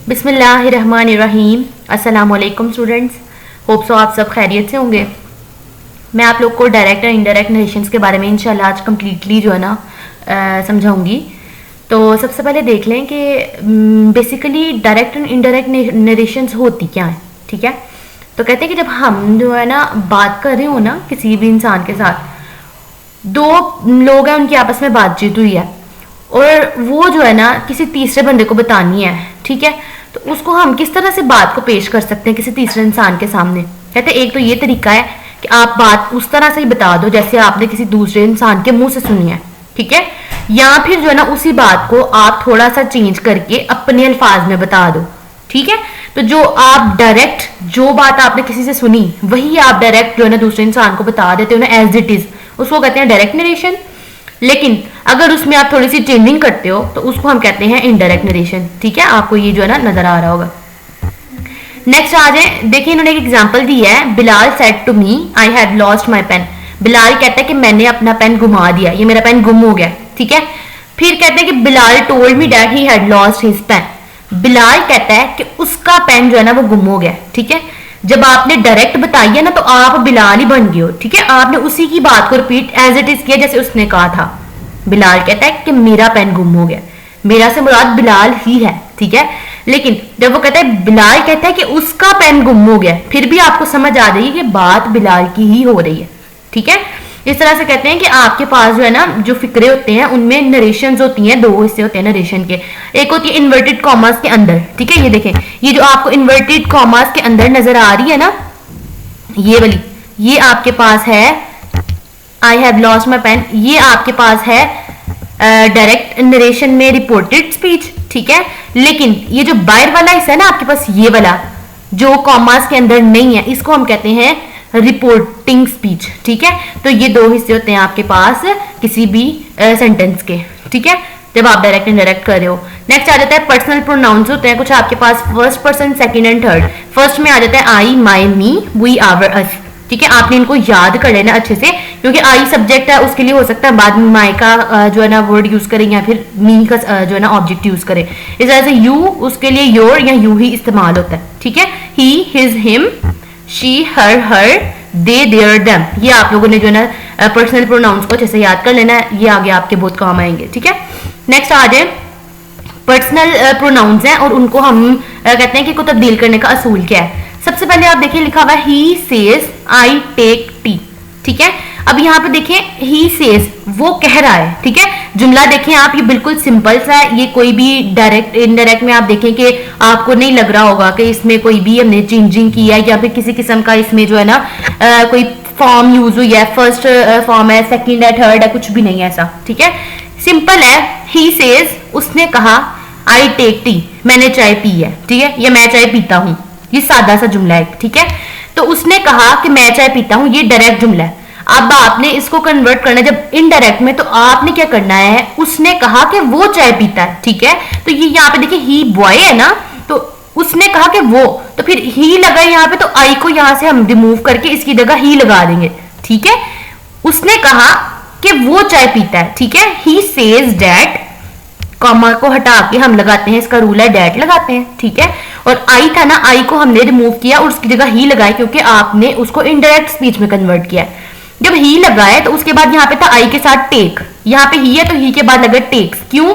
बिस्मिल्लाहिर्रहमानिर्रहीम। अस्सलामुअलैकुम students, hope so आप सब खैरियत से होंगे। मैं आप लोग को डायरेक्ट और इनडायरेक्ट नरेशंस के बारे में इंशाल्लाह आज कम्प्लीटली जो है ना समझाऊंगी। तो सबसे पहले देख लें कि बेसिकली डायरेक्ट और इनडायरेक्ट नरेशंस होती क्या है। ठीक है, तो कहते हैं कि जब हम जो है ना बात कर रहे हो ना किसी भी इंसान के साथ, दो लोग हैं उनकी आपस में बातचीत हुई है और वो जो है ना किसी तीसरे बंदे को बतानी है। ठीक है, तो उसको हम किस तरह से बात को पेश कर सकते हैं किसी तीसरे इंसान के सामने। कहते हैं एक तो ये तरीका है कि आप बात उस तरह से ही बता दो जैसे आपने किसी दूसरे इंसान के मुंह से सुनी है। ठीक है, या फिर जो है ना उसी बात को आप थोड़ा सा चेंज करके अपने अल्फाज में बता दो। ठीक है, तो जो आप डायरेक्ट जो बात आपने किसी से सुनी वही आप डायरेक्ट जो है ना दूसरे इंसान को बता देते हो ना एज इट इज, उसको कहते हैं डायरेक्ट नरेशन। लेकिन अगर उसमें आप थोड़ी सी चेंजिंग करते हो तो उसको हम कहते हैं इनडायरेक्ट नरेशन। ठीक है, आपको ये जो है ना नजर आ रहा होगा। नेक्स्ट आ जाए, देखिए इन्होंने एक एग्जांपल दी है। Bilal said to me I had lost my pen. Bilal कहता है कि मैंने अपना पेन गुमा दिया, ये मेरा पेन गुम हो गया। ठीक है, फिर कहते हैं कि Bilal told me that he had lost his pen. Bilal कहता है कि उसका पेन जो है ना वो गुम हो गया। ठीक है, जब आपने डायरेक्ट बताई है ना तो आप बिलाल ही बन गए हो। ठीक है, आपने उसी की बात को रिपीट एज इट इज किया जैसे उसने कहा था। बिलाल कहता है कि मेरा पेन गुम हो गया, मेरा से मुराद बिलाल ही है। ठीक है, लेकिन जब वो कहता है बिलाल कहता है कि उसका पेन गुम हो गया, फिर भी आपको समझ आ रही है कि बात बिलाल की ही हो रही है। ठीक है, इस तरह से कहते हैं कि आपके पास जो है ना जो फिक्रे होते हैं उनमें नरेशंस होती हैं, दो हिस्से होते हैं नरेशन के। एक होती है इन्वर्टेड कॉमर्स के अंदर। ठीक है, ये देखें, ये जो आपको इन्वर्टेड कॉमर्स के अंदर नजर आ रही है ना ये वाली, ये आपके पास है I have lost my pen. ये आपके पास है डायरेक्ट नरेशन में रिपोर्टेड स्पीच। ठीक है, लेकिन ये जो बाहर वाला हिस्सा है ना आपके पास, ये वाला जो कॉमर्स के अंदर नहीं है, इसको हम कहते हैं रिपोर्टिंग स्पीच। ठीक है, तो ये दो हिस्से होते हैं आपके पास किसी भी सेंटेंस के। ठीक है, जब आप डायरेक्ट इनडायरेक्ट कर रहे हो। नेक्स्ट आ जाता है पर्सनल प्रोनाउंस होते हैं कुछ आपके पास, first person, second and third. First में आ जाता है आई, माई, मी, वी, आवर, अस। ठीक है, आपने इनको याद कर लेना अच्छे से, क्योंकि आई सब्जेक्ट है उसके लिए हो सकता है बाद में माई का जो है ना वर्ड यूज करें या फिर मी का जो है ना ऑब्जेक्ट यूज करें। इस तरह से यू उसके लिए योर या यू ही इस्तेमाल होता है। ठीक है, he, his, him, she, her, they, their, them. ये आप लोगों ने जो है ना पर्सनल प्रोनाउंस को अच्छे से याद कर लेना है, ये आगे आपके बहुत काम आएंगे। ठीक है, नेक्स्ट आ जाए पर्सनल प्रोनाउंस हैं और उनको हम कहते हैं कि को तब्दील करने का असूल क्या है। सबसे पहले आप देखिए लिखा हुआ है he says I take tea. ठीक है, अब यहाँ पे देखिए ही सेज वो कह रहा है। ठीक है, जुमला देखें आप, ये बिल्कुल सिंपल सा है, ये कोई भी डायरेक्ट इनडायरेक्ट में आप देखें कि आपको नहीं लग रहा होगा कि इसमें कोई भी हमने चेंजिंग की है या फिर किसी किस्म का इसमें जो है ना कोई फॉर्म यूज हुई है, फर्स्ट फॉर्म है, सेकंड है, थर्ड है, कुछ भी नहीं है ऐसा। ठीक है, सिंपल है। ही सेज उसने कहा, आई टेक टी मैंने चाय पी है। ठीक है, या मैं चाय पीता हूं, ये सादा सा जुमला है। ठीक है, तो उसने कहा कि मैं चाय पीता हूं, ये डायरेक्ट जुमला है। अब आपने इसको कन्वर्ट करना है जब इनडायरेक्ट में, तो आपने क्या करना है, उसने कहा कि वो चाय पीता है। ठीक है, तो ये यहाँ पे देखिए ही बॉय है ना, तो उसने कहा कि वो, तो फिर ही लगा यहाँ पे, तो आई को यहाँ से हम रिमूव करके इसकी जगह ही लगा देंगे। ठीक है, उसने कहा कि वो चाय पीता है। ठीक है, ही सेज डैट, कॉमा को हटा के हम लगाते हैं, इसका रूल है डैट लगाते हैं। ठीक है, और आई था ना, आई को हमने रिमूव किया और उसकी जगह ही लगाया क्योंकि आपने उसको इनडायरेक्ट स्पीच में कन्वर्ट किया है। जब ही लगाया तो उसके बाद यहाँ पे था आई के साथ टेक, यहाँ पे ही है तो ही के बाद लगा टेक्स। क्यों?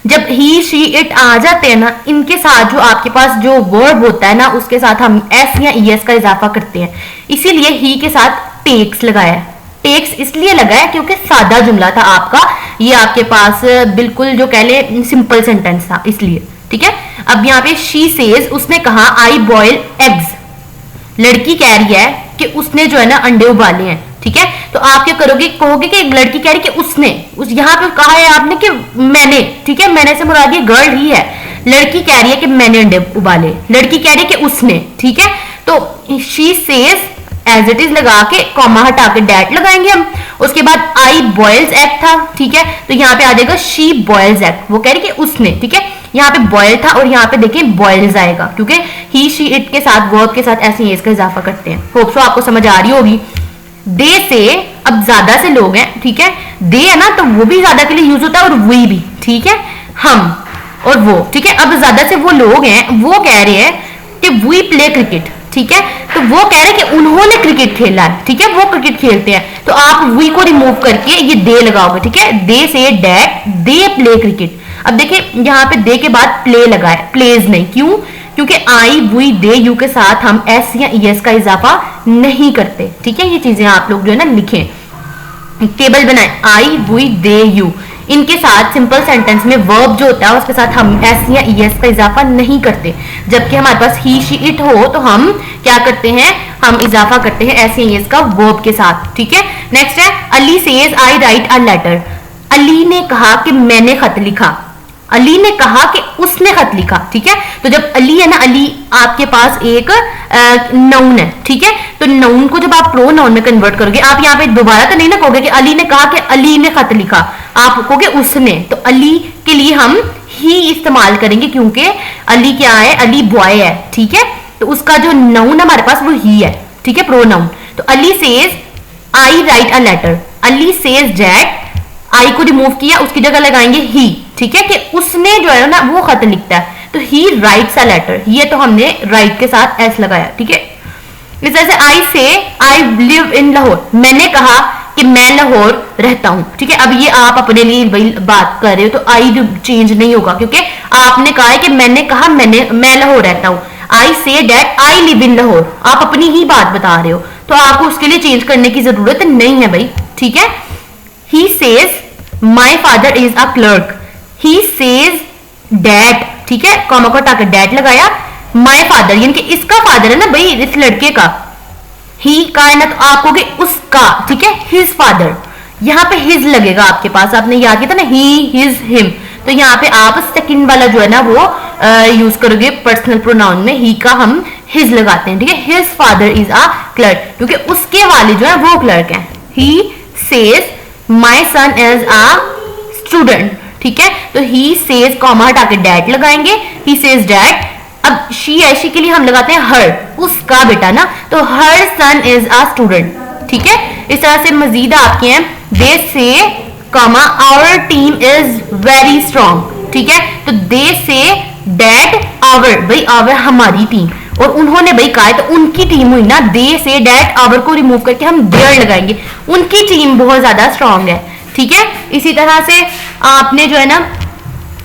जब ही, शी, इट आ जाते हैं ना, इनके साथ जो आपके पास जो वर्ब होता है ना उसके साथ हम एस या ई एस का इजाफा करते हैं, इसीलिए ही के साथ टेक्स लगाया। टेक्स इसलिए लगाया क्योंकि सादा जुमला था आपका, ये आपके पास बिल्कुल जो कह ले सिंपल सेंटेंस था इसलिए। ठीक है, अब यहाँ पे शी सेज उसने कहा आई बॉयल एग्स, लड़की कह रही है कि उसने जो है ना अंडे उबाले हैं। ठीक है, तो आप क्या करोगे, कहोगे कि एक लड़की कह रही कि उसने, उस यहाँ पे कहा है आपने कि मैंने। ठीक है, मैंने से मुराद ये गर्ल ही है, लड़की कह रही है कि मैंने अंडे उबाले, लड़की कह रही है कि उसने। ठीक है, तो she says as it is लगा के कॉमा हटा के डैट लगाएंगे हम। उसके बाद आई बॉयल्स एग था। ठीक है, तो यहाँ पे आ जाएगा शी बॉयल्स एग, वो कह रही कि उसने। ठीक है, यहाँ पे बॉयल था और यहाँ पे देखिए बॉयल्स आएगा क्योंकि ही, शी, इट के साथ वर्ब के साथ ऐसे इसका इजाफा करते हैं। होप सो आपको समझ आ रही होगी। दे से, अब ज्यादा से लोग हैं। ठीक है, दे है ना तो वो भी ज्यादा के लिए यूज होता है और वी भी। ठीक है, हम, और वो, ठीक है। अब ज्यादा से वो लोग हैं, वो कह रहे हैं कि वी प्ले क्रिकेट, ठीक है। तो वो कह रहे हैं कि उन्होंने क्रिकेट खेला है, ठीक है, वो क्रिकेट खेलते हैं। तो आप वी को रिमूव करके ये दे लगाओगे, ठीक है। दे say that, they play cricket. अब देखिए यहाँ पे दे के बाद प्ले लगा है, प्लेज नहीं। क्यों? क्योंकि आई वी दे यू के साथ हम एस या ईएस का इजाफा नहीं करते, ठीक है। ये चीजें आप लोग जो है ना लिखें, टेबल बनाए, आई वी दे यू, इनके साथ सिंपल सेंटेंस में वर्ब जो होता है उसके साथ हम एस या ईएस का इजाफा नहीं करते। जबकि हमारे पास ही शी इट हो तो हम क्या करते हैं, हम इजाफा करते हैं एस या ईएस का वर्ब के साथ, ठीक है। नेक्स्ट है Ali says I write a letter. Ali ने कहा कि मैंने खत लिखा, अली ने कहा कि उसने खत लिखा, ठीक है। तो जब अली है ना, अली आपके पास एक नाउन है, ठीक है। तो नाउन को जब आप प्रो नाउन में कन्वर्ट करोगे, आप यहाँ पे दोबारा तो नहीं ना कहोगे कि अली ने कहा कि अली ने खत लिखा, आप कहोगे उसने। तो अली के लिए हम ही इस्तेमाल करेंगे क्योंकि अली क्या है, अली बॉय है, ठीक है। तो उसका जो नाउन हमारे पास वो ही है, ठीक है, प्रो नाउन। तो Ali says I write a letter, Ali says that, I को रिमूव किया, उसकी जगह लगाएंगे ही, ठीक है, कि उसने जो है ना वो खत लिखता है। तो ही राइट्स अ लेटर, ये तो हमने राइट के साथ एस लगाया, ठीक है। इस तरह से आई से आई लिव इन लाहौर, मैंने कहा कि मैं लाहौर रहता हूं, ठीक है। अब ये आप अपने लिए बात कर रहे हो तो आई चेंज नहीं होगा क्योंकि आपने कहा है कि मैंने कहा मैं लाहौर रहता हूं। I say that I live in Lahore, आप अपनी ही बात बता रहे हो तो आपको उसके लिए चेंज करने की जरूरत नहीं है भाई, ठीक है। He says my father is a clerk, he says that, ठीक है, कॉमा को हटाकर डैट लगाया। माई फादर यानी कि इसका फादर है ना भाई, इस लड़के का, ही का है ना, तो आप कहोगे उसका, ठीक है, हिज फादर। यहाँ पे हिज लगेगा आपके पास, आपने याद किया था ना, ही हिज हिम। तो यहाँ पे आप सेकंड वाला जो है ना वो यूज करोगे पर्सनल प्रोनाउन में, ही का हम हिज लगाते हैं, ठीक है। His father is a clerk, क्योंकि उसके वाले जो है वो क्लर्क है। He says my son is a student, ठीक है। तो ही सेज कॉमा हटा के डैट लगाएंगे, ही सेज डैट। अब शी है, शी के लिए हम लगाते हैं हर, उसका बेटा ना, तो हर सन इज अ स्टूडेंट, ठीक है। इस तरह से मजीद आपके हैं, they say comma our team is very strong, ठीक है। तो दे से डैट आवर, भाई आवर हमारी टीम, और उन्होंने भाई कहा है तो उनकी टीम हुई ना, दे से डैट आवर को रिमूव करके हम देयर लगाएंगे, उनकी टीम बहुत ज्यादा स्ट्रांग है, ठीक है। इसी तरह से आपने जो है ना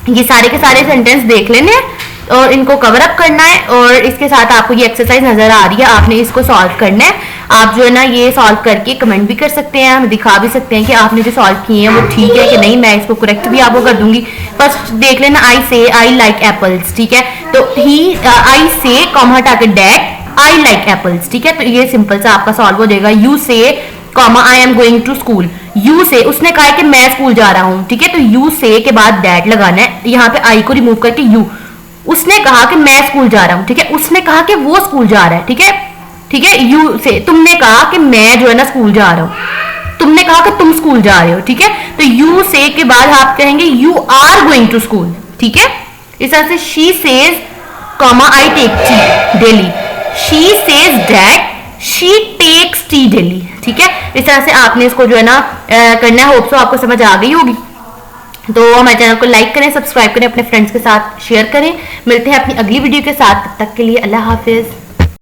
ये सारे के सारे सेंटेंस देख लेने हैं और इनको कवर अप करना है, और इसके साथ आपको ये एक्सरसाइज नजर आ रही है, आपने इसको सॉल्व करना है। आप जो है ना ये सॉल्व करके कमेंट भी कर सकते हैं, हम दिखा भी सकते हैं कि आपने जो सॉल्व किए हैं वो ठीक है कि नहीं, मैं इसको करेक्ट भी आपको कर दूंगी। फर्स्ट देख लेना, आई से आई लाइक एप्पल्स, ठीक है। तो ही आई से कॉमा हटा के डैट आई लाइक एप्पल्स, ठीक है। तो ये सिंपल सा आपका सॉल्व हो जाएगा। You say comma I am going to school, you say उसने कहा कि मैं स्कूल जा रहा हूं, ठीक है। तो यू से के बाद डैट लगाना है, यहाँ पे आई को रिमूव करके यू, उसने कहा कि मैं स्कूल जा रहा हूं, ठीक है। उसने कहा कि वो स्कूल जा रहा है, ठीक है, ठीक है। यू से तुमने कहा कि मैं जो है ना स्कूल जा रहा हूं, तुमने कहा कि तुम स्कूल जा रहे हो, ठीक है। तो यू से के बाद आप कहेंगे you are going to school, ठीक है। इस तरह से she says comma I take tea daily, she says that she takes tea daily, ठीक है। इस तरह से आपने इसको जो है ना करना है। होप सो आपको समझ आ गई होगी। तो हमारे चैनल को लाइक करें, सब्सक्राइब करें, अपने फ्रेंड्स के साथ शेयर करें। मिलते हैं अपनी अगली वीडियो के साथ, तब तक के लिए अल्लाह हाफिज।